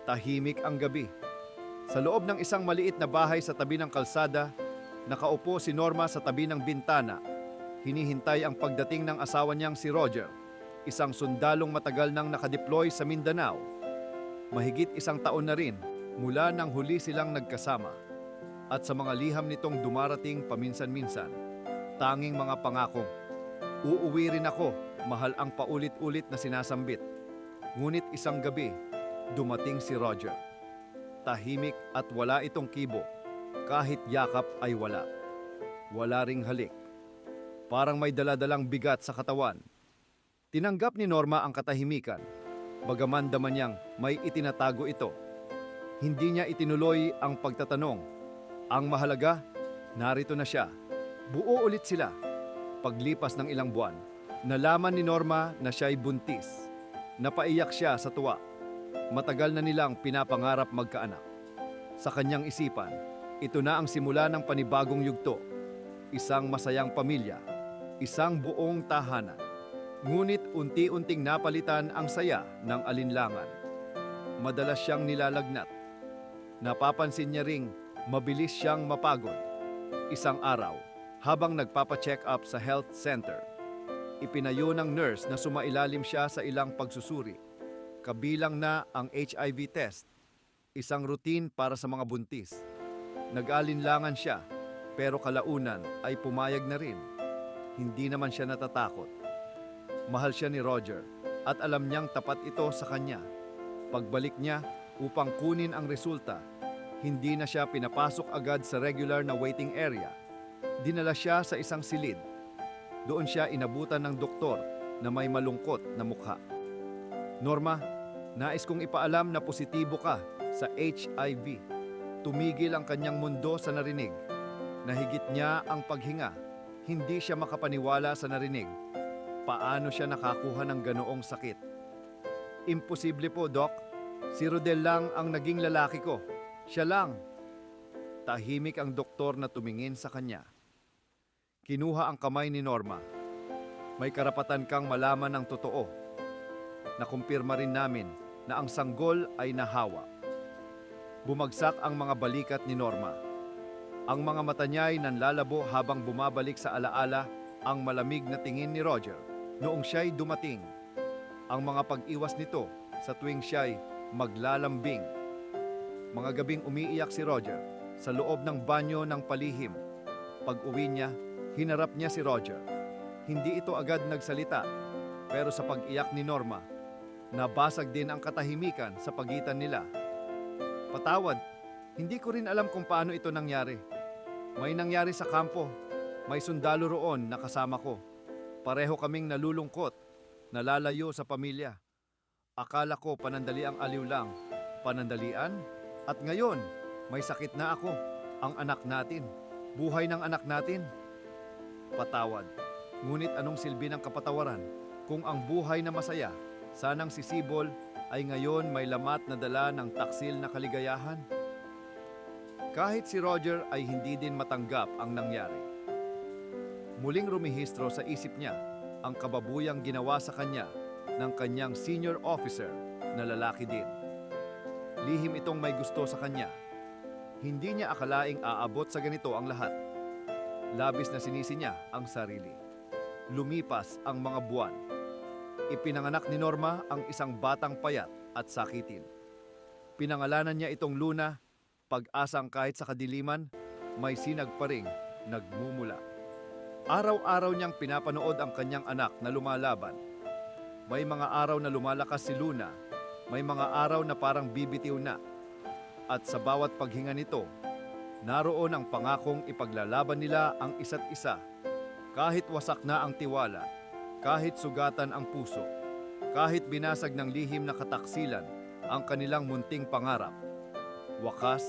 Tahimik ang gabi. Sa loob ng isang maliit na bahay sa tabi ng kalsada, nakaupo si Norma sa tabi ng bintana. Hinihintay ang pagdating ng asawa niyang si Roger, isang sundalong matagal nang nakadeploy sa Mindanao. Mahigit isang taon na rin mula nang huli silang nagkasama. At sa mga liham nitong dumarating paminsan-minsan, tanging mga pangakong, "Uuwi rin ako," mahal ang paulit-ulit na sinasambit. Ngunit isang gabi, dumating si Roger. Tahimik at wala itong kibo. Kahit yakap ay wala. Wala ring halik. Parang may daladalang bigat sa katawan. Tinanggap ni Norma ang katahimikan, bagaman daman niyang may itinatago ito. Hindi niya itinuloy ang pagtatanong. Ang mahalaga, narito na siya. Buo ulit sila. Paglipas ng ilang buwan, nalaman ni Norma na siya'y buntis. Napaiyak siya sa tuwa. Matagal na nilang pinapangarap magkaanak. Sa kanyang isipan, ito na ang simula ng panibagong yugto. Isang masayang pamilya, isang buong tahanan. Ngunit unti-unting napalitan ang saya ng alinlangan. Madalas siyang nilalagnat. Napapansin niya ring mabilis siyang mapagod. Isang araw, habang nagpapa-check up sa health center, ipinayo ng nurse na sumailalim siya sa ilang pagsusuri. Kabilang na ang HIV test, isang routine para sa mga buntis. Nag-alinlangan siya, pero kalaunan ay pumayag na rin. Hindi naman siya natatakot. Mahal siya ni Roger at alam niyang tapat ito sa kanya. Pagbalik niya upang kunin ang resulta, hindi na siya pinapasok agad sa regular na waiting area. Dinala siya sa isang silid. Doon siya inabutan ng doktor na may malungkot na mukha. "Norma, nais kong ipaalam na positibo ka sa HIV." Tumigil ang kanyang mundo sa narinig. Nahigit niya ang paghinga. Hindi siya makapaniwala sa narinig. Paano siya nakakuha ng ganoong sakit? "Imposible po, Doc. Si Rodel lang ang naging lalaki ko. Siya lang." Tahimik ang doktor na tumingin sa kanya. Kinuha ang kamay ni Norma. "May karapatan kang malaman ng totoo. Nakumpirma rin namin na ang sanggol ay nahawa." Bumagsak ang mga balikat ni Norma. Ang mga mata niya ay nanlalabo habang bumabalik sa alaala ang malamig na tingin ni Roger noong siya'y dumating. Ang mga pag-iwas nito sa tuwing siya'y maglalambing. Mga gabing umiiyak si Roger sa loob ng banyo ng palihim. Pag-uwi niya, hinarap niya si Roger. Hindi ito agad nagsalita, pero sa pag-iyak ni Norma, nabasag din ang katahimikan sa pagitan nila. "Patawad, hindi ko rin alam kung paano ito nangyari. May nangyari sa kampo. May sundalo roon na kasama ko. Pareho kaming nalulungkot, nalalayo sa pamilya. Akala ko panandaliang aliw lang. Panandalian? At ngayon, may sakit na ako. Ang anak natin. Buhay ng anak natin." Patawad. Ngunit anong silbi ng kapatawaran kung ang buhay na masaya, sanang sisibol, ay ngayon may lamat na dala ng taksil na kaligayahan? Kahit si Roger ay hindi din matanggap ang nangyari. Muling rumihistro sa isip niya ang kababuyang ginawa sa kanya ng kanyang senior officer na lalaki din. Lihim itong may gusto sa kanya. Hindi niya akalaing aabot sa ganito ang lahat. Labis na sinisi niya ang sarili. Lumipas ang mga buwan. Ipinanganak ni Norma ang isang batang payat at sakitin. Pinangalanan niya itong Luna, pag-asang kahit sa kadiliman, may sinag pa ring nagmumula. Araw-araw niyang pinapanood ang kanyang anak na lumalaban. May mga araw na lumalakas si Luna, may mga araw na parang bibitiw na. At sa bawat paghinga nito, naroon ang pangakong ipaglalaban nila ang isa't isa. Kahit wasak na ang tiwala, kahit sugatan ang puso, kahit binasag ng lihim na kataksilan ang kanilang munting pangarap, wakas